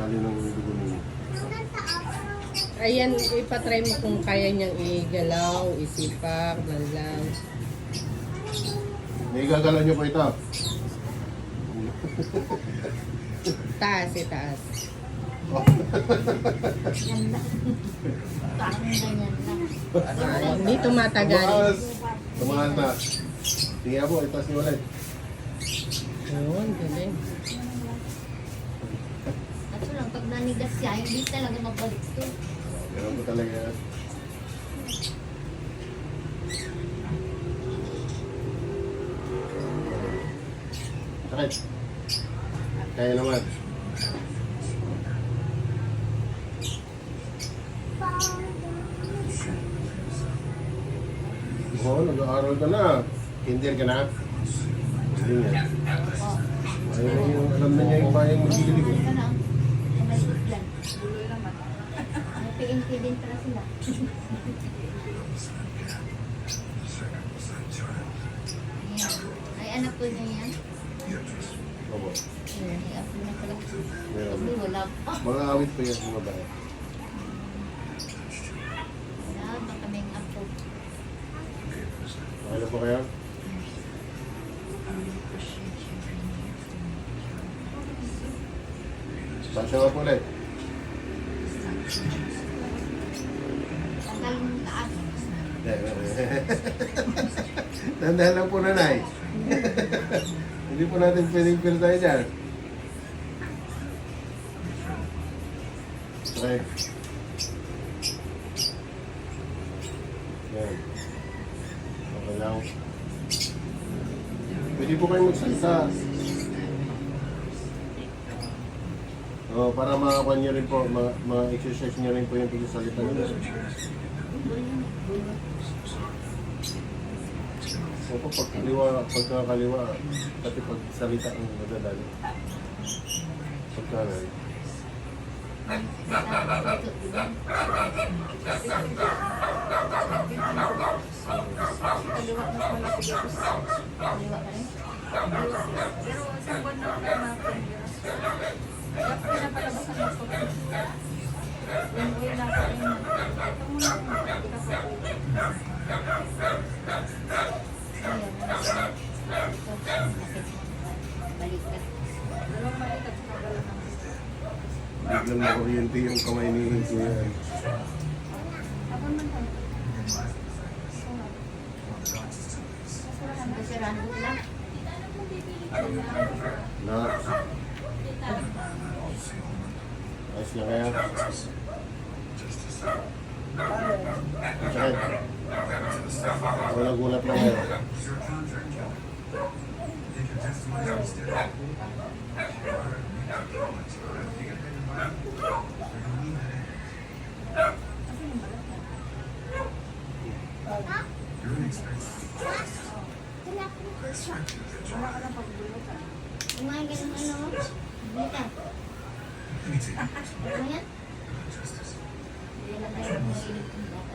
Tali ng dugo ninyo. Ayan, ipatry mo kung kaya niyang igalaw, isipak, lang. May gagalaw niyo po ito. Taas, itaas. Yan lang. Parang ganyan lang. Hindi tumatagal. Tumaas. Tumaas na. Sige po, itaas niyo ulit. Yun, galing. At so lang, pag nanigas siya, hindi talaga mabalik to. Ganun po talaga. Sakit. Kaya naman. Oo, nag-aaral ka na. Kinder ka na. Hindi nga. Ayaw na yung alam na niya yung bayang maghilig. Ano ka na? Maliit lang. May PNP din pala sila. Ayan. Ay, anak ko niya yan. Opo. Ay, apo na pala. Meron. Sabi, wala pa. Mga awit pa yan mga bahay. Wala, baka may apo. Okay na po kayo? Sasya nga po ulit. Tanggal mo taas. Tandaan lang po nanay. Hindi po natin pwedeng pil tayo dyan. Okay. Yan. Okay lang. Pwede po kayo magsalita. Oh, para makakuha niyo rin po, ma-exercise niyo rin po yung pagsasalita niyo. Opo, pagkakaliwa, pati pagsalita ang madadali. Pagkalay. Kaliwa mas malaki dito sa kaliwa ka rin. Pero isang buwan na ako natin. Kaya pinapalabasan mo ko. Yung buhay na ako rin. Ito muna kung Baliktad. dalawang malikat sa kagala ng Biglang makuryente yung kamay ni Kuya. ako man ka. Kasirahan ko lang. Na. Ayos na kaya? Sakit. Wala gulat lang kayo. Wala ka na pagbulutan. Kumain ka ng ano? Bita. Ano yan? Hindi na tayo mahilig kong bata.